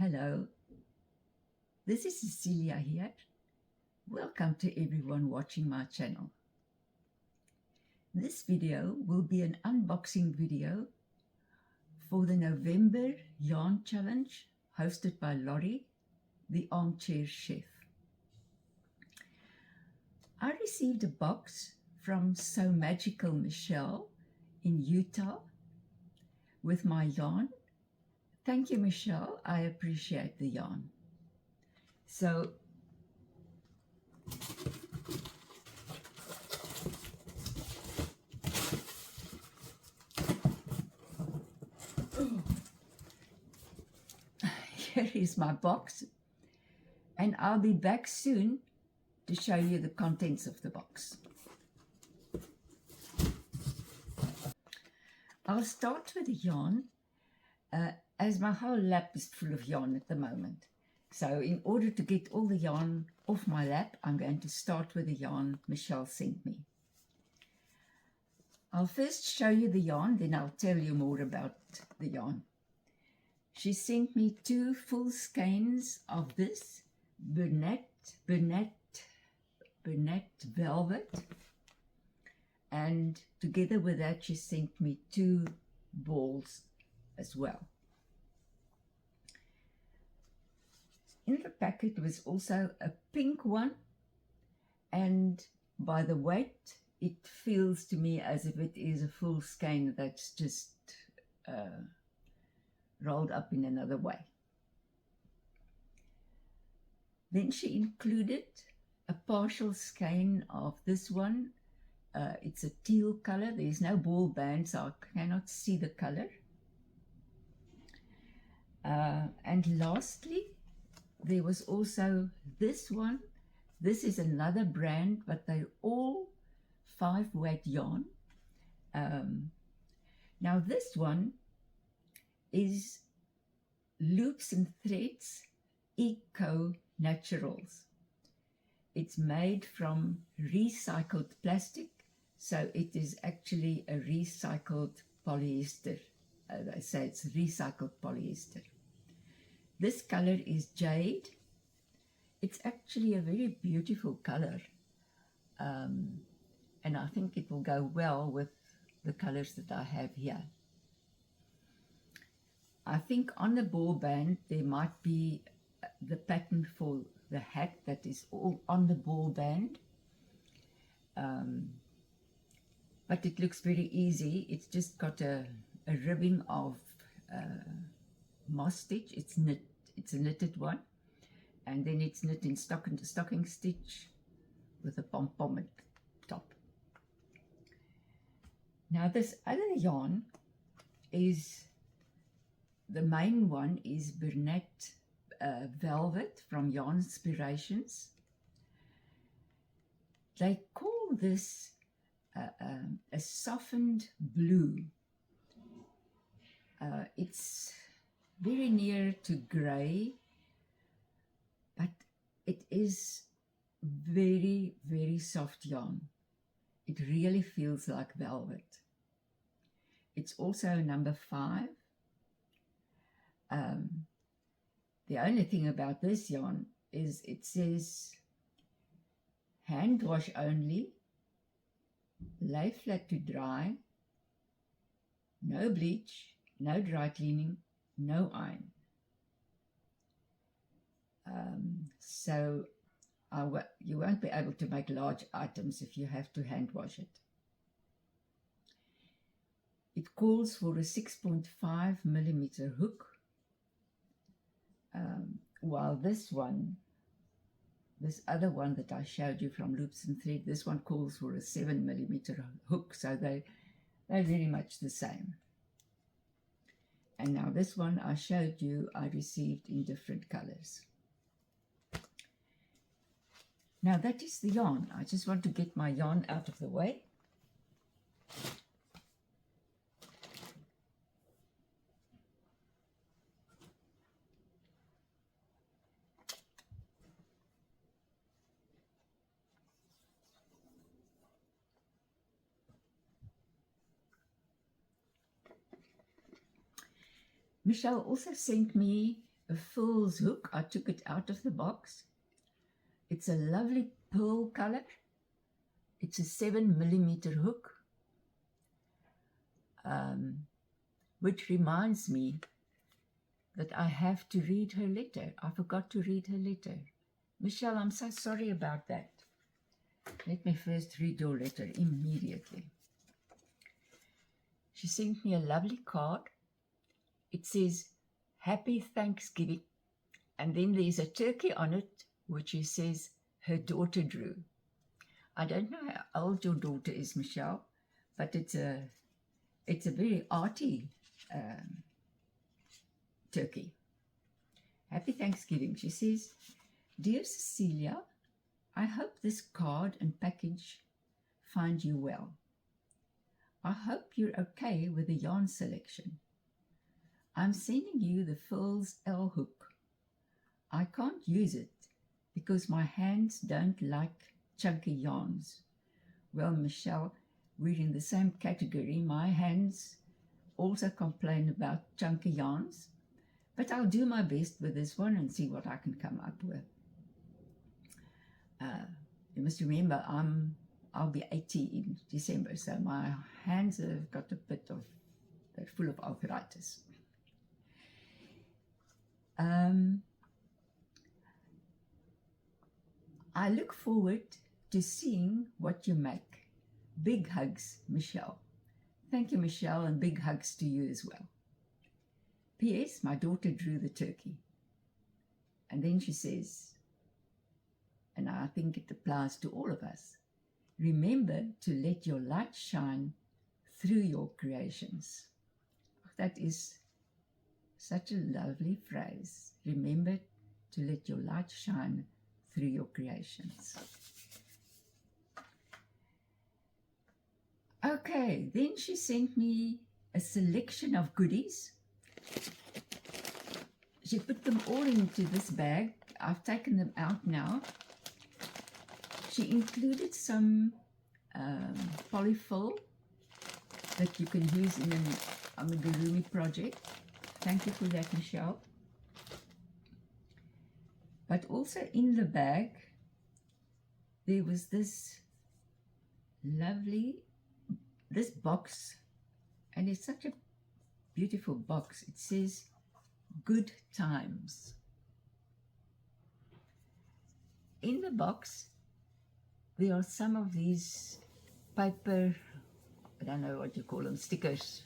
Hello, this is Cecilia here. Welcome to everyone watching my channel. This video will be an unboxing video for the November Yarn Challenge hosted by Laurie, the Armchair Chef. I received a box from So Magical Michelle in Utah with my yarn. Thank you, Michelle. I appreciate the yarn. So, here is my box, and I'll be back soon to show you the contents of the box. I'll start with the yarn, as my whole lap is full of yarn at the moment. So in order to get all the yarn off my lap, I'm going to start with the yarn Michelle sent me. I'll first show you the yarn, then I'll tell you more about the yarn. She sent me 2 full skeins of this Bernat velvet, and together with that she sent me 2 balls as well. In the packet was also a pink one, and by the weight it feels to me as if it is a full skein that's just rolled up in another way. Then she included a partial skein of this one. It's a teal color. There's no ball band, so I cannot see the color. And lastly, there was also this one. This is another brand, but they're all 5-weight yarn. Now this one is Loops and Threads Eco Naturals. It's made from recycled plastic, so it is actually a recycled polyester. They say it's recycled polyester. This color is jade. It's actually a very beautiful color, and I think it will go well with the colors that I have here. I think on the ball band there might be the pattern for the hat that is all on the ball band, but it looks very easy. It's just got a ribbing of moss stitch. It's a knitted one, and then it's knit in stocking stitch with a pom-pom at the top. Now this other yarn is, the main one is Bernat velvet from Yarn Inspirations. They call this a softened blue. It's very near to grey, but it is very, very soft yarn. It really feels like velvet. It's also number 5. The only thing about this yarn is it says hand wash only, lay flat to dry, no bleach, no dry cleaning, no iron. So you won't be able to make large items if you have to hand wash it. It calls for a 6.5mm hook, while this other one that I showed you from Loops and Thread, this one calls for a 7mm hook, so they're very much the same. And now this one I showed you, I received in different colors. Now that is the yarn. I just want to get my yarn out of the way. Michelle also sent me a fool's hook. I took it out of the box. It's a lovely pearl color. It's a 7mm hook, which reminds me that I have to read her letter. I forgot to read her letter. Michelle, I'm so sorry about that. Let me first read your letter immediately. She sent me a lovely card. It says, Happy Thanksgiving. And then there's a turkey on it, which she says her daughter drew. I don't know how old your daughter is, Michelle, but it's a very arty turkey. Happy Thanksgiving. She says, Dear Cecilia, I hope this card and package find you well. I hope you're okay with the yarn selection. I'm sending you the Furls L hook. I can't use it because my hands don't like chunky yarns. Well, Michelle, we're in the same category. My hands also complain about chunky yarns, but I'll do my best with this one and see what I can come up with. You must remember, I'll be 80 in December, so my hands have got a bit of, they're full of arthritis. I look forward to seeing what you make. Big hugs, Michelle. Thank you, Michelle, and big hugs to you as well. P.S. My daughter drew the turkey. And then she says, and I think it applies to all of us, remember to let your light shine through your creations. That is such a lovely phrase. Remember to let your light shine through your creations. Okay, then she sent me a selection of goodies. She put them all into this bag. I've taken them out now. She included some polyfill that you can use on the Gurumi project. Thank you for that, Michelle. But also in the bag, there was this box, and it's such a beautiful box. It says, Good Times. In the box, there are some of these paper, I don't know what you call them, stickers.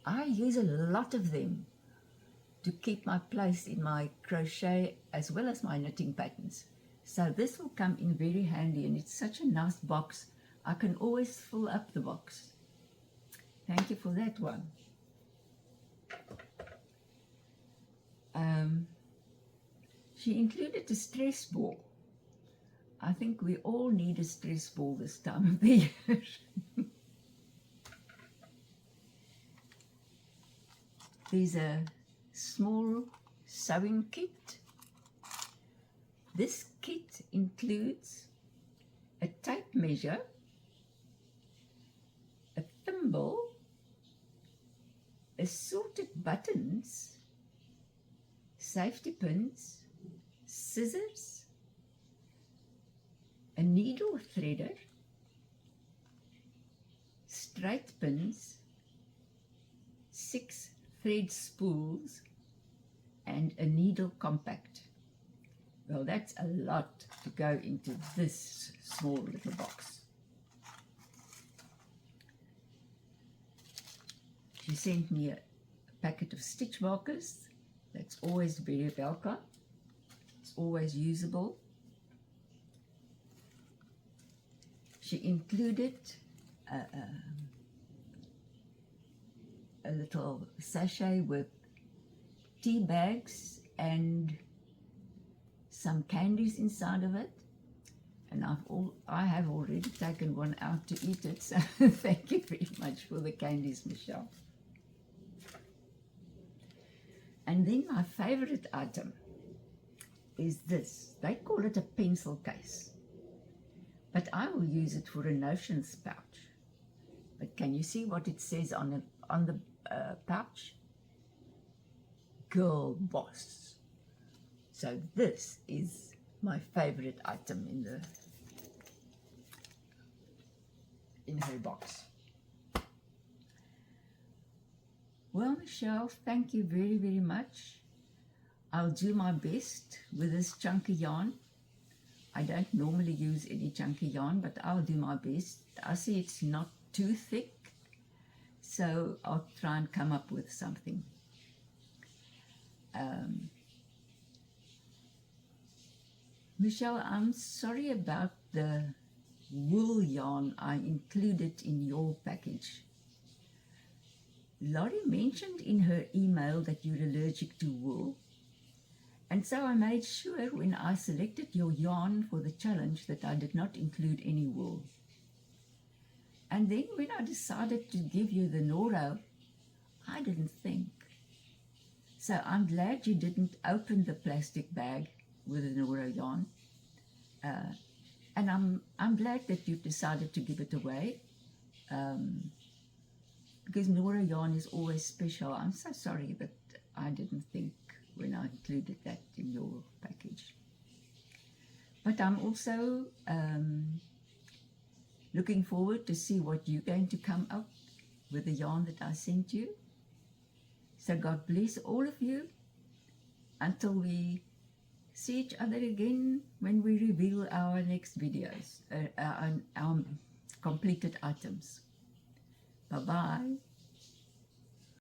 I use a lot of them to keep my place in my crochet as well as my knitting patterns. So this will come in very handy, and it's such a nice box. I can always fill up the box. Thank you for that one. She included a stress ball. I think we all need a stress ball this time of the year. There's a small sewing kit. This kit includes a tape measure, a thimble, assorted buttons, safety pins, scissors, a needle threader, straight pins, 6 thread spools, and a needle compact. Well, that's a lot to go into this small little box. She sent me a packet of stitch markers. That's always very welcome. It's always usable. She included a little sachet with tea bags and some candies inside of it, and I have already taken one out to eat it, so thank you very much for the candies, Michelle. And then my favorite item is this. They call it a pencil case, but I will use it for a notions pouch. But can you see what it says on the pouch? girl boss. So this is my favorite item in her box. Well, Michelle, thank you very, very much. I'll do my best with this chunky yarn. I don't normally use any chunky yarn, but I'll do my best. I see it's not too thick, so I'll try and come up with something. Michelle, I'm sorry about the wool yarn I included in your package. Laurie mentioned in her email that you're allergic to wool, and so I made sure when I selected your yarn for the challenge that I did not include any wool. And then when I decided to give you the Noro, I didn't think. So I'm glad you didn't open the plastic bag with the Noro yarn. And I'm glad that you've decided to give it away. Because Noro yarn is always special. I'm so sorry that I didn't think when I included that in your package. But I'm also looking forward to see what you're going to come up with the yarn that I sent you. So God bless all of you until we see each other again when we reveal our next videos, our completed items. Bye-bye.